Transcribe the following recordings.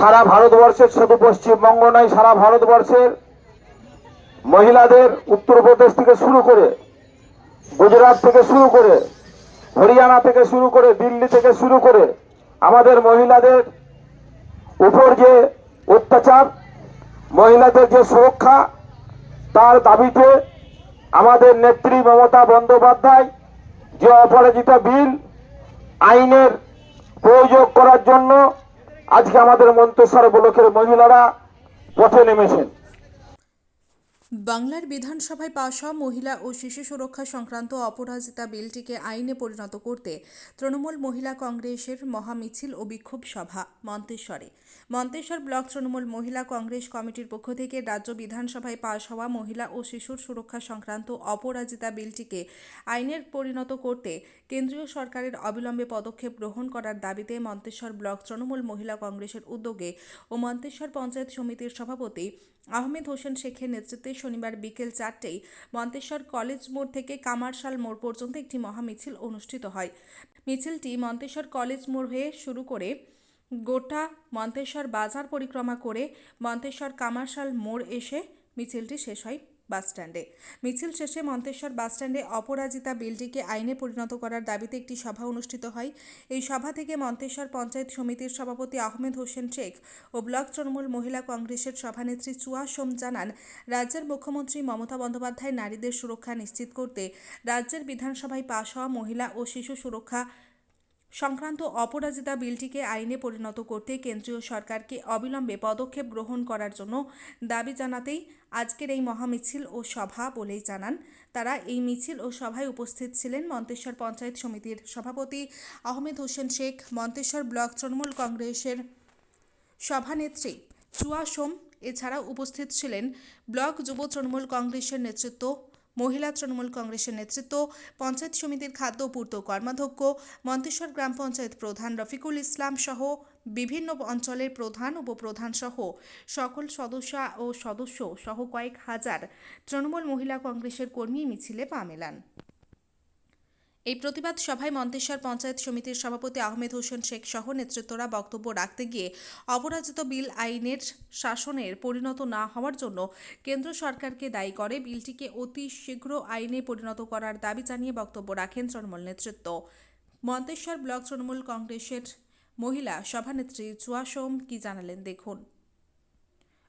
সারা ভারতবর্ষের, শুধু পশ্চিমবঙ্গ নয়, সারা ভারতবর্ষের মহিলাদের উত্তরপ্রদেশ থেকে শুরু করে, গুজরাট থেকে শুরু করে, হরিয়ানা থেকে শুরু করে, দিল্লি থেকে শুরু করে আমাদের মহিলাদের উপর যে অত্যাচার, মহিলাদের যে সুরক্ষা, তার দাবিতে আমাদের নেত্রী মমতা বন্দ্যোপাধ্যায় যে অপরাজিতা বিল আইনের প্রয়োগ করার জন্য আজকে আমাদের মন্তেশ্বর ব্লকের মহিলারা পথে নেমেছেন। বাংলার বিধানসভায় পাশ হওয়া মহিলা ও শিশু সুরক্ষা সংক্রান্ত অপরাজিতা বিলটিকে আইনে পরিণত করতে তৃণমূল মহিলা কংগ্রেসের মহামিছিল ও বিক্ষোভ সভা মন্তেশ্বর ব্লক তৃণমূল মহিলা কংগ্রেস কমিটির পক্ষ থেকে রাজ্য বিধানসভায় পাশ হওয়া মহিলা ও শিশুর সুরক্ষা সংক্রান্ত অপরাজিতা বিলটিকে আইনের পরিণত করতে কেন্দ্রীয় সরকারের অবিলম্বে পদক্ষেপ গ্রহণ করার দাবিতে মন্তেশ্বর ব্লক তৃণমূল মহিলা কংগ্রেসের উদ্যোগে ও মন্তেশ্বর পঞ্চায়েত সমিতির সভাপতি আহমেদ হোসেন শেখের নেতৃত্বে শনিবার বিকেল 4টেয় মন্তেশ্বর কলেজ মোড় থেকে কামারশাল মোড় পর্যন্ত একটি মহামিছিল অনুষ্ঠিত হয়। মিছিলটি মন্তেশ্বর কলেজ মোড় হয়ে শুরু করে গোটা মন্তেশ্বর বাজার পরিক্রমা করে মন্তেশ্বর কামারশাল মোড় এসে মিছিলটি শেষ হয় বাসস্ট্যান্ডে। মিছিল শেষে মন্তেশ্বর বাসস্ট্যান্ডে অপরাজিতা বিলটিকে আইনে পরিণত করার দাবিতে একটি সভা অনুষ্ঠিত হয়। এই সভা থেকে মন্তেশ্বর পঞ্চায়েত সমিতির সভাপতি আহমেদ হোসেন শেখ ও ব্লক তৃণমূল মহিলা কংগ্রেসের সভানেত্রী চুয়া সোম জানান, রাজ্যের মুখ্যমন্ত্রী মমতা বন্দ্যোপাধ্যায় নারীদের সুরক্ষা নিশ্চিত করতে রাজ্যের বিধানসভায় পাশ হওয়া মহিলা ও শিশু সুরক্ষা সংক্রান্ত অপরাজিতা বিলটিকে আইনে পরিণত করতে কেন্দ্রীয় সরকারকে অবিলম্বে পদক্ষেপ গ্রহণ করার জন্য দাবি জানাতেই আজকের এই মহামিছিল ও সভা বলেই জানান তারা। এই মিছিল ও সভায় উপস্থিত ছিলেন মন্তেশ্বর পঞ্চায়েত সমিতির সভাপতি আহমেদ হোসেন শেখ, মন্তেশ্বর ব্লক তৃণমূল কংগ্রেসের সভানেত্রী চুয়া সোম, এছাড়াও উপস্থিত ছিলেন ব্লক যুব তৃণমূল কংগ্রেসের নেতৃত্ব, মহিলা তৃণমূল কংগ্রেসের নেতৃত্ব, পঞ্চায়েত সমিতির খাদ্য পূর্ত কর্মাধ্যক্ষ, মন্তেশ্বর গ্রাম পঞ্চায়েত প্রধান রফিকুল ইসলাম সহ বিভিন্ন অঞ্চলের প্রধান, উপপ্রধান সহ সকল সদস্য সহ কয়েক হাজার তৃণমূল মহিলা কংগ্রেসের কর্মী মিছিলে পা মেলান। এই প্রতিবাদ সভায় মন্তেশ্বর পঞ্চায়েত সমিতির সভাপতি আহমেদ হোসেন শেখ সহ নেতৃত্বরা বক্তব্য রাখতে গিয়ে অপরাজিত বিল আইনের শাসনের পরিণত না হওয়ার জন্য কেন্দ্র সরকারকে দায়ী করে বিলটিকে অতি শীঘ্র আইনে পরিণত করার দাবি জানিয়ে বক্তব্য রাখেন তৃণমূল নেতৃত্ব। মন্তেশ্বর ব্লক তৃণমূল কংগ্রেসের মহিলা সভানেত্রী চুয়া সোম কি জানালেন দেখুন।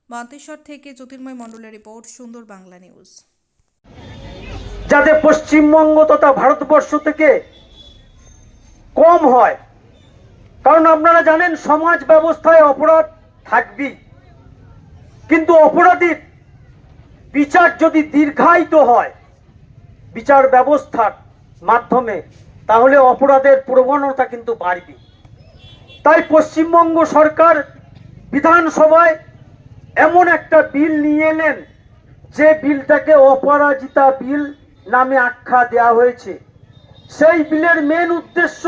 মন্তেশ্বর থেকে জ্যোতির্ময় মণ্ডলের রিপোর্ট, সুন্দর বাংলা নিউজ। যাতে পশ্চিমবঙ্গ তথা ভারতবর্ষ থেকে কম হয়, কারণ আপনারা জানেন সমাজ ব্যবস্থায় অপরাধ থাকবেই, কিন্তু অপরাধীর বিচার যদি দীর্ঘায়িত হয় বিচার ব্যবস্থার মাধ্যমে, তাহলে অপরাধের প্রবণতা কিন্তু বাড়বে। তাই পশ্চিমবঙ্গ সরকার বিধানসভায় এমন একটা বিল নিয়ে এলেন যে বিলটাকে অপরাজিতা বিল নামে আখ্যা দেওয়া হয়েছে। সেই বিলের মেন উদ্দেশ্য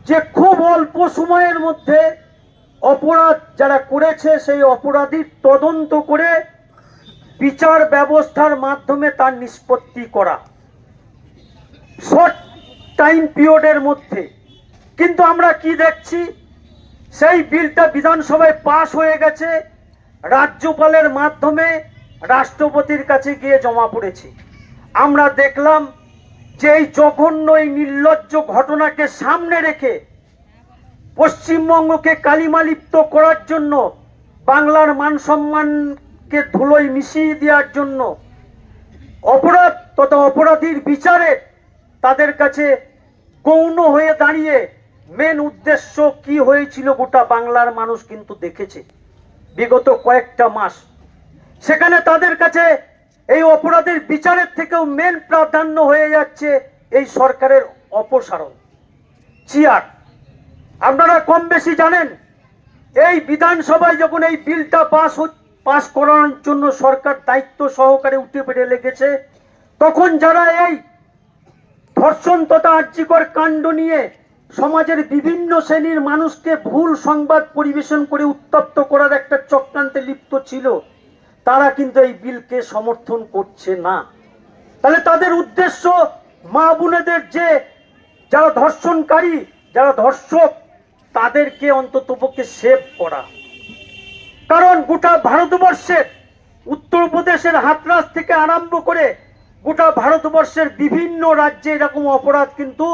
যে খুব অল্প সময়ের মধ্যে অপরাধ যারা করেছে সেই অপরাধীর তদন্ত করে বিচার ব্যবস্থার মাধ্যমে তার নিষ্পত্তি করা শর্ট টাইম পিরিয়ডের মধ্যে। কিন্তু আমরা কি দেখছি, সেই বিলটা বিধানসভায় পাশ হয়ে গেছে, রাজ্যপালের মাধ্যমে রাষ্ট্রপতির কাছে গিয়ে জমা পড়েছে। আমরা দেখলাম যে এই জঘন্য এই নির্লজ্জ ঘটনাকে সামনে রেখে পশ্চিমবঙ্গকে কালিমালিপ্ত করার জন্য, বাংলার মান সম্মানকে ধুলোয় মিশিয়ে দেওয়ার জন্য, অপরাধ তথা অপরাধীর বিচারে তাদের কাছে গৌণ হয়ে দাঁড়িয়ে মেন উদ্দেশ্য কি হয়েছিল গোটা বাংলার মানুষ কিন্তু দেখেছে বিগত কয়েকটা মাস। সেখানে তাদের কাছে এই অপরাধের বিচারের থেকেও মেন প্রাধান্য হয়ে যাচ্ছে এই সরকারের অপসারণ, চেয়ার। আপনারা কম বেশি জানেন, এই বিধানসভায় যখন এই বিলটা পাস করানোর জন্য সরকার দায়িত্ব সহকারে উঠে পেটে লেগেছে, তখন যারা এই ধর্ষণ তথা আর্যিকর কাণ্ড নিয়ে সমাজের বিভিন্ন শ্রেণীর মানুষকে ভুল সংবাদ পরিবেশন করে উত্তপ্ত করার একটা চক্রান্তে লিপ্ত ছিল, তারা কিন্তু এই বিলকে সমর্থন করছে না। তাহলে তাদের উদ্দেশ্য মা বোনেদের যে যারা ধর্ষণকারী, যারা ধর্ষক, তাদেরকে অন্ততপক্ষে সেভ করা। কারণ গোটা ভারতবর্ষের উত্তরপ্রদেশের হাতরাস থেকে আরম্ভ করে গোটা ভারতবর্ষের বিভিন্ন রাজ্যে এরকম অপরাধ কিন্তু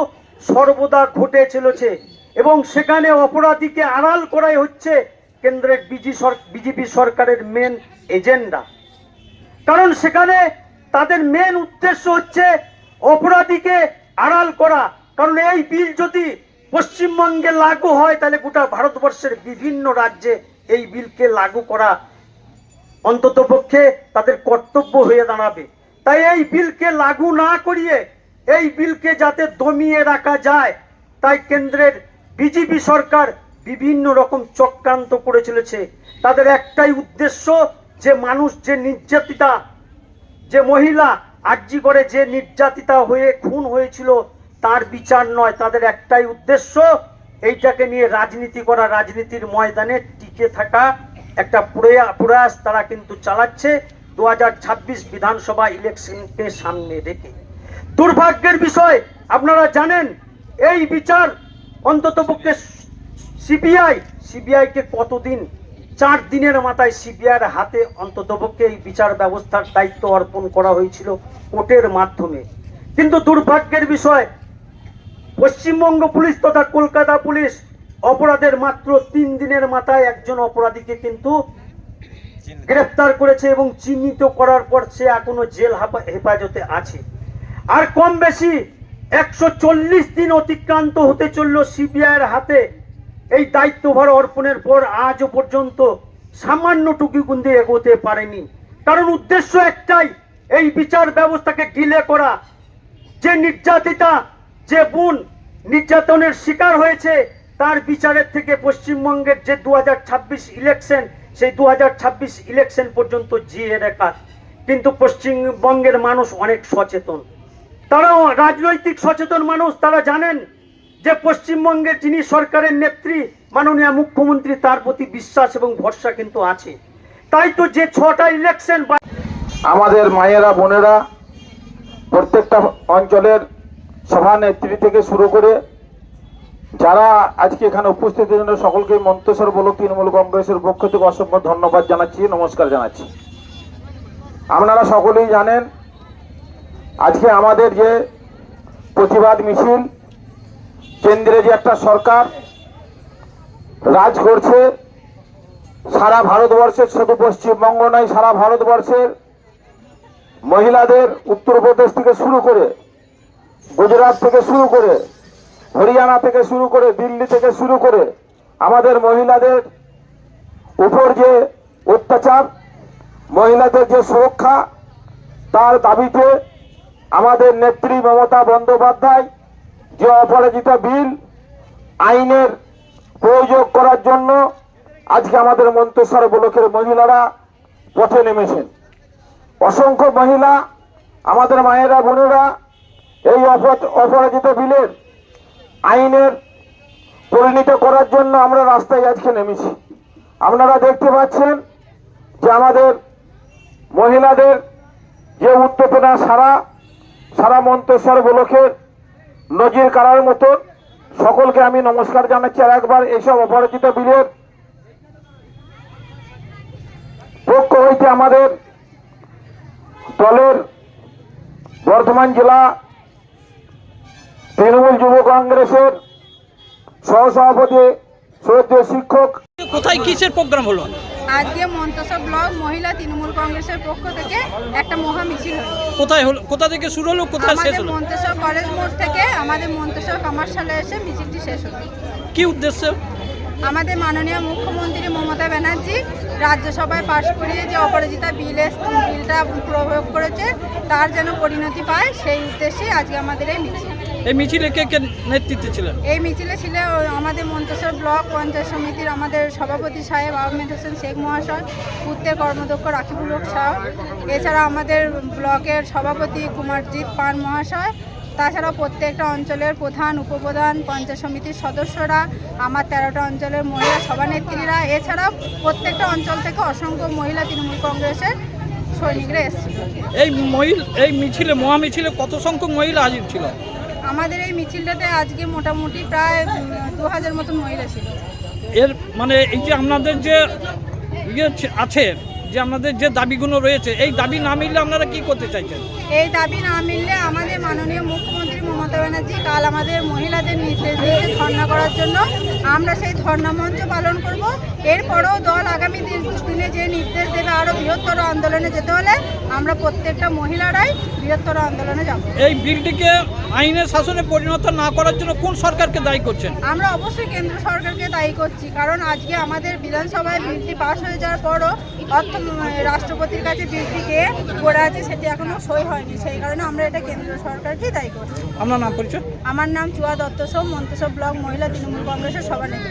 সর্বদা ঘটে চলেছে, এবং সেখানে অপরাধীকে আড়াল করাই হচ্ছে কেন্দ্রের বিজেপি সরকারের মেন এজেন্ডা। কারণ সেখানে তাদের মেন উদ্দেশ্য হচ্ছে অপরাধীকে আড়াল করা। কারণ এই বিল যদি পশ্চিমবঙ্গে লাগু হয় তাহলে গোটা ভারতবর্ষের বিভিন্ন রাজ্যে এই বিলকে লাগু করা অন্ততপক্ষে তাদের কর্তব্য হয়ে দাঁড়াবে। তাই এই বিলকে লাগু না করিয়ে এই বিলকে যাতে দমিয়ে রাখা যায়, তাই কেন্দ্রের বিজেপি সরকার বিভিন্ন রকম চক্রান্ত করে চলেছে। তাদের একটাই উদ্দেশ্য যে মানুষ, যে নির্যাতিতা, যে মহিলা আরজি করে যে নির্যাতিতা হয়ে খুন হয়েছিল তার বিচার নয়, তাদের একটাই উদ্দেশ্য এইটাকে নিয়ে রাজনীতি করা, রাজনীতির ময়দানে টিকে থাকা একটা প্রয়াস তারা কিন্তু চালাচ্ছে 2026 বিধানসভা ইলেকশনকে সামনে রেখে। দুর্ভাগ্যের বিষয়, আপনারা জানেন এই বিচার অন্ততপক্ষে সিবিআইকে কতদিন, 4 দিনের মাথায় সিবিআইয়ের হাতে অন্ততপক্ষে এই বিচার ব্যবস্থার দায়িত্ব অর্পণ করা হয়েছিল কোর্টের মাধ্যমে। কিন্তু দুর্ভাগ্যের বিষয়, পশ্চিমবঙ্গ পুলিশ তথা কলকাতা পুলিশ অপরাধের মাত্র 3 দিনের মাথায় একজন অপরাধীকে কিন্তু গ্রেফতার করেছে, এবং চিহ্নিত করার পর সে এখনো জেল হেফাজতে আছে। আর কম বেশি 140 দিন অতিক্রান্ত হতে চলল সিবিআইয়ের হাতে এই দায়িত্বভার অর্পণের পর, আজও পর্যন্ত সামান্যটুকু কিন্তু এগোতে পারেনি। কারণ উদ্দেশ্য একটাই, এই বিচার ব্যবস্থাকে ডিলে করা। যে নির্যাতিতা, যে বোন নির্যাতনের শিকার হয়েছে তার বিচারের থেকে পশ্চিমবঙ্গের যে 2026 ইলেকশন, সেই 2026 ইলেকশন পর্যন্ত জিয়ে রাখা। কিন্তু পশ্চিমবঙ্গের মানুষ অনেক সচেতন, তারাও রাজনৈতিক সচেতন মানুষ। তারা জানেন যে পশ্চিমবঙ্গের যিনি সরকারের নেত্রী মাননীয় মুখ্যমন্ত্রী, তার প্রতি বিশ্বাস এবং ভরসা কিন্তু আছে। তাই তো যে 6টা ইলেকশন, আমাদের মায়েরা বোনেরা প্রত্যেকটা অঞ্চলের সভানেত্রী থেকে শুরু করে যারা আজকে এখানে উপস্থিতের জন্য সকলকে মন্তেশ্বর ব্লক তৃণমূল কংগ্রেসের পক্ষ থেকে অসংখ্য ধন্যবাদ জানাচ্ছি, নমস্কার জানাচ্ছি। আপনারা সকলেই জানেন আজকে আমাদের যে প্রতিবাদ মিছিল, কেন্দ্রে যে একটা সরকার রাজ করছে, সারা ভারতবর্ষের, শুধু পশ্চিমবঙ্গ নয় সারা ভারতবর্ষের মহিলাদের উত্তরপ্রদেশ থেকে শুরু করে, গুজরাট থেকে শুরু করে, হরিয়ানা থেকে শুরু করে, দিল্লি থেকে শুরু করে আমাদের মহিলাদের উপর যে অত্যাচার, মহিলাদের যে সুরক্ষা, তার দাবিতে আমাদের নেত্রী মমতা বন্দ্যোপাধ্যায় যে অপরাজিতা বিল আইনের প্রয়োগ করার জন্য আজকে আমাদের মন্তেশ্বর ব্লকের মহিলারা পথে নেমেছেন। অসংখ্য মহিলা, আমাদের মায়েরা বোনেরা এই অপরাজিত বিলের আইনের পরিণত করার জন্য আমরা রাস্তায় আজকে নেমেছি। আপনারা দেখতে পাচ্ছেন যে আমাদের মহিলাদের যে উদ্দীপনা সারা মন্তেশ্বর ব্লকের নজির কারার মতন। সকলকে আমি নমস্কার জানাচ্ছি। আর একবার এইসব অপরাজিত বিলের পক্ষ হইতে আমাদের দলের বর্ধমান জেলা তৃণমূল যুব কংগ্রেসের সহসভাপতি শ্রদ্ধেয় শিক্ষক। কোথায় কিসের প্রোগ্রাম হলো? আজকে মন্তেশ্বর ব্লক মহিলা তৃণমূল কংগ্রেসের পক্ষ থেকে একটা মহা মিছিল হলো। কোথায় হলো? কোথা থেকে শুরু হলো, কোথায় শেষ আমাদের হলো? মন্তেশ্বর কলেজ মোড় থেকে আমাদের মন্তেশ্বর কামারশালে এসে মিছিলটি শেষ হলো। কি উদ্দেশ্য? আমাদের মাননীয় মুখ্যমন্ত্রী মমতা ব্যানার্জি রাজ্যসভায় পাশ করিয়ে যে অপরাজিতা বিলটা প্রয়োগ করেছে তার যেন পরিণতি পায়, সেই উদ্দেশ্যে আজকে আমাদের এই মিছিল। এই মিছিলে কে কে নেতৃত্বে ছিলেন? এই মিছিলে ছিল আমাদের মন্তেশ্বর ব্লক পঞ্চায়েত সমিতির আমাদের সভাপতি সাহেব আহমেদ হোসেন শেখ মহাশয়, পূর্তের কর্মদক্ষ রাকিবুল হক সাহেব, এছাড়া আমাদের ব্লকের সভাপতি কুমারজিৎ পান মহাশয়, তাছাড়া প্রত্যেকটা অঞ্চলের প্রধান, উপপ্রধান, পঞ্চায়েত সমিতির সদস্যরা, আমার 13টা অঞ্চলের মহিলা সভানেত্রীরা, এছাড়া প্রত্যেকটা অঞ্চল থেকে অসংখ্য মহিলা তৃণমূল কংগ্রেসের সৈনিকরা এসেছিল। এই মিছিলে, মহা মিছিলে কত সংখ্যক মহিলা হাজির ছিল? আমাদের এই মিছিলটাতে আজকে মোটামুটি প্রায় 2000 মতন মহিলা ছিল। এর মানে এই যে আপনাদের যে আছে, যে আপনাদের যে দাবিগুলো রয়েছে, এই দাবি না মিললে আপনারা কি করতে চাইছেন? এই দাবি না মিললে আমাদের মাননীয় মুখ্যমন্ত্রী মমতা ব্যানার্জি কাল আমাদের মহিলাদের নির্দেশ দিয়েছে ধর্ণা করার জন্য। আমরা সেই ধর্ণা মঞ্চ পালন করব। এরপরেও দল আগামী দিনে যে নির্দেশ দেবে আরও বৃহত্তর আন্দোলনে যেতে হলে আমরা প্রত্যেকটা মহিলারাই বৃহত্তর আন্দোলনে যাব। এই বিলটিকে আইনের শাসনে পরিণত না করার জন্য কোন সরকারকে দায়ী করছেন? আমরা অবশ্যই কেন্দ্র সরকারকে দায়ী করছি, কারণ আজকে আমাদের বিধানসভায় বিলটি পাস হয়ে যাওয়ার পরও রাষ্ট্রপতির কাছে বিলটি গিয়ে পড়ে আছে, সেটি এখনো সই হয়নি। সেই কারণে আমরা এটা কেন্দ্র সরকারকেই দায়ী করছি। আপনার নাম পরিচয়? আমার নাম চুয়া দত্ত সোম, মন্তেশ্বর ব্লক মহিলা তৃণমূল কংগ্রেসের সভানেত্রী।